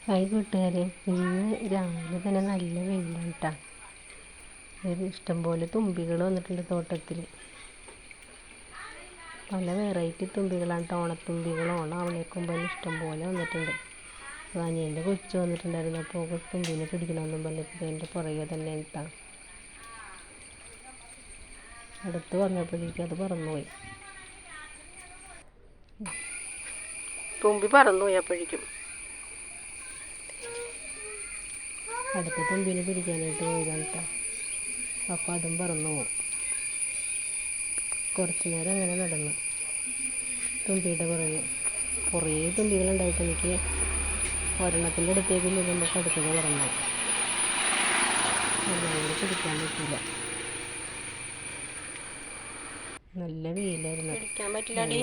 Hi കൂട്ടുകാരെ, ഇന്ന് രാവിലെ തന്നെ നല്ല വെയിലാണ് കേട്ടോ. ഇഷ്ടംപോലെ തുമ്പികൾ വന്നിട്ടുണ്ട് തോട്ടത്തിൽ. പല വെറൈറ്റി തുമ്പികളാണ്. ഓണത്തുമ്പികൾ, ഓണാവണേക്കുമ്പോൾ ഇഷ്ടംപോലെ വന്നിട്ടുണ്ട്. അനിയൻ്റെ കൊച്ചു വന്നിട്ടുണ്ടായിരുന്നു. അപ്പോൾ തുമ്പിനെ പിടിക്കണമെന്നും പറഞ്ഞപ്പോൾ എൻ്റെ പുറകെ തന്നെ കേട്ടോ. അടുത്ത് വന്നപ്പോഴേക്കും അത് പറന്നുപോയി. തുമ്പി പറന്നുപോയി. അപ്പോഴേക്കും അടുത്ത തുമ്പിനെ പിടിക്കാനായിട്ട് പോയതാണ് കേട്ടോ. അപ്പോൾ അതും പറന്നു പോകും. കുറച്ച് നേരം അങ്ങനെ നടന്നു തുമ്പിയുടെ പുറകെ. കുറേ തുമ്പികളുണ്ടായിട്ട് എനിക്ക് ഒരെണ്ണത്തിൻ്റെ അടുത്തേക്ക് ചെല്ലുമ്പോൾ അടുത്തത് പറന്നു. അതുകൊണ്ട് പിടിക്കാൻ പറ്റില്ല. നല്ല വെയിലായിരുന്നു.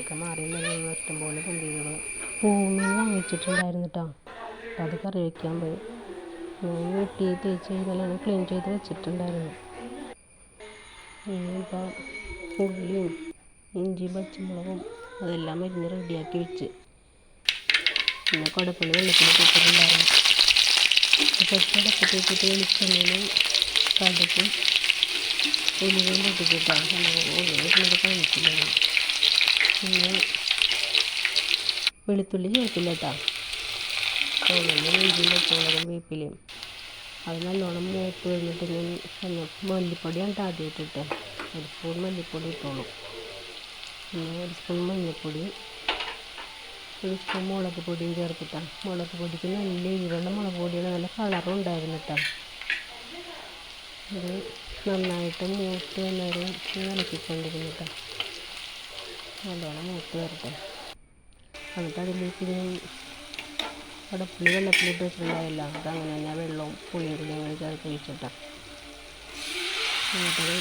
ഒക്കെ മാറി നിന്നു. ഇഷ്ടംപോലെ തുമ്പികൾ പൂമീൻ വാങ്ങിച്ചിട്ടുണ്ടായിരുന്നു കേട്ടോ. അപ്പോൾ അത് കറി വയ്ക്കാൻ പോയി. ഞാൻ വെട്ടി തേച്ച് ഇതെല്ലാം ക്ലീൻ ചെയ്ത് വെച്ചിട്ടുണ്ടായിരുന്നു. ഇനിയിപ്പോൾ ഉള്ളിയും ഇഞ്ചിയും പച്ചമുളകും അതെല്ലാം മരുന്ന് റെഡിയാക്കി വെച്ച് പിന്നെ കുടപ്പുള്ളി വെള്ളത്തിൽ ഇട്ടിട്ടുണ്ടായിരുന്നു. കുറച്ചടപ്പത്ത് വെച്ചിട്ട് വെളിച്ചെണ്ണയിൽ കടുക്കും ഉലുവയും പൊട്ടിച്ചിട്ടാണ് ഉലുവ കഴിച്ചില്ല. പിന്നെ വെളുത്തുള്ളി ചേർക്കില്ല കേട്ടോ. ഇഞ്ചിയും പച്ചമുളകും വേപ്പിലയും അത് നല്ലോണം മൂപ്പ് കഴിഞ്ഞിട്ട് ഞാൻ മല്ലിപ്പൊടിയാണ് ആദ്യം ഇട്ടിട്ട്. ഒരു സ്പൂൺ മല്ലിപ്പൊടി ഇട്ടോളൂ. പിന്നെ ഒരു സ്പൂൺ മഞ്ഞൾപ്പൊടി, ഒരു സ്പൂൺ മുളക് പൊടിയും ചേർത്തിട്ടാണ്. മുളക് പൊടിക്ക് നല്ല എരിവുള്ള മുളക് പൊടിയാണ്. നല്ല കളറും ഉണ്ടായിരുന്നു കേട്ടോ. ഇത് നന്നായിട്ട് മൂത്ത് വന്നേരം ഇളക്കിക്കൊണ്ടിരുന്നു കേട്ടോ. നല്ലോണം മൂത്ത് വരട്ടെ. എന്നിട്ട് അതിലേക്ക് കുടപ്പുളി വെള്ളത്തിലിട്ട് വെച്ചിട്ടുണ്ടാവില്ല. അതങ്ങനെ തന്നെ വെള്ളവും പുളിയും കൂടി അങ്ങനെ ചേർത്ത് വെച്ചിട്ടാണ്. എന്നിട്ടത്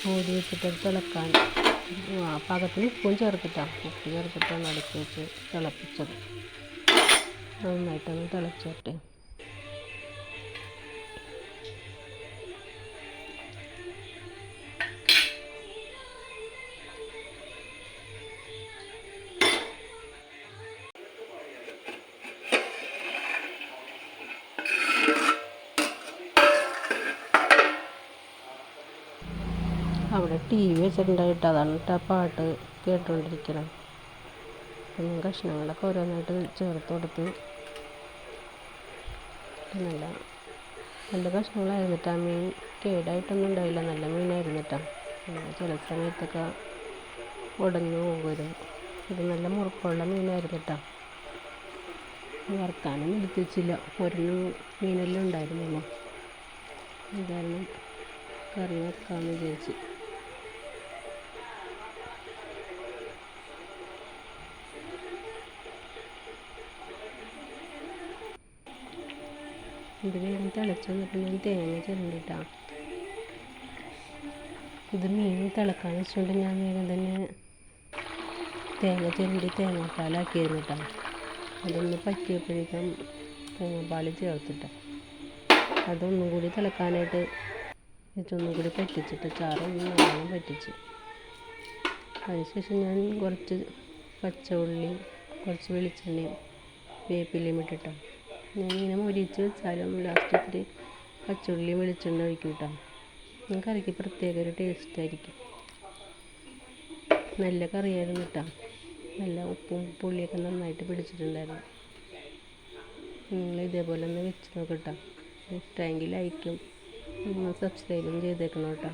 മൂടി വെച്ചിട്ട് തിളക്കാൻ പാകത്തിന് ഉപ്പും ചേർത്തിട്ടാണ്. ഉപ്പ് ചേർത്തിട്ടാണ് അടുത്ത് വെച്ച് തിളപ്പിച്ചത്. നന്നായിട്ടൊന്ന് തിളച്ചോട്ടെ. അവിടെ ടി വി വെച്ചിട്ടുണ്ടായിട്ട് അതാണ് കേട്ടോ പാട്ട് കേട്ടുകൊണ്ടിരിക്കണം. പിന്നെ കഷ്ണങ്ങളൊക്കെ ഓരോന്നായിട്ട് ചേർത്ത് കൊടുത്ത് നല്ല നല്ല കഷ്ണങ്ങളായിരുന്നു കേട്ടോ. മീൻ കേടായിട്ടൊന്നും ഉണ്ടായില്ല. നല്ല മീനായിരുന്നു കേട്ടോ. ചില സമയത്തൊക്കെ ഉടഞ്ഞു പോകുമായിരുന്നു. ഇത് നല്ല മുറുക്കമുള്ള മീനായിരുന്നു കേട്ടോ. വറുക്കാനും എടുത്ത് വെച്ചില്ല. ഒരു മീനെല്ലാം ഉണ്ടായിരുന്നല്ലോ. കാരണം കറി വെക്കാമെന്ന് വിചാരിച്ച്. ഇത് വേഗം തിളച്ച് വന്നിട്ട് ഞാൻ തേങ്ങ ചിരണ്ടിട്ടാണ്. ഇത് മീൻ തിളക്കാൻ വെച്ചുകൊണ്ട് ഞാൻ വേഗം തന്നെ തേങ്ങ ചിരണ്ടി തേങ്ങാപ്പാലാക്കിയിരുന്നു കേട്ടോ. അതൊന്ന് പറ്റിയപ്പോഴേക്കും തേങ്ങാപ്പാൽ ചേർത്തിട്ടാണ്. അതൊന്നും കൂടി തിളക്കാനായിട്ട് വെച്ചൊന്നും കൂടി പറ്റിച്ചിട്ട് ചാറൊന്നും നല്ലോണം പറ്റിച്ച്. അതിനുശേഷം ഞാൻ കുറച്ച് പച്ചയുള്ളി, കുറച്ച് വെളിച്ചെണ്ണയും വേപ്പിലയും ഇട്ടിട്ടാണ്. ഞാനിങ്ങനെ മൊരിച്ച് വെച്ചാലും ലാസ്റ്റ് ഇത്തിരി പച്ചയുള്ളിയും വെളിച്ചെണ്ണ ഒഴിക്കും കേട്ടോ. കറിക്ക് പ്രത്യേക ഒരു ടേസ്റ്റായിരിക്കും. നല്ല കറിയായിരുന്നു കേട്ടോ. നല്ല ഉപ്പും പുളിയൊക്കെ നന്നായിട്ട് പിടിച്ചിട്ടുണ്ടായിരുന്നു. നിങ്ങൾ ഇതേപോലെ ഒന്ന് വെച്ച് നോക്കട്ടോ. ഇഷ്ടമെങ്കിൽ ലൈക്കും സബ്സ്ക്രൈബും ചെയ്തേക്കണം കേട്ടോ.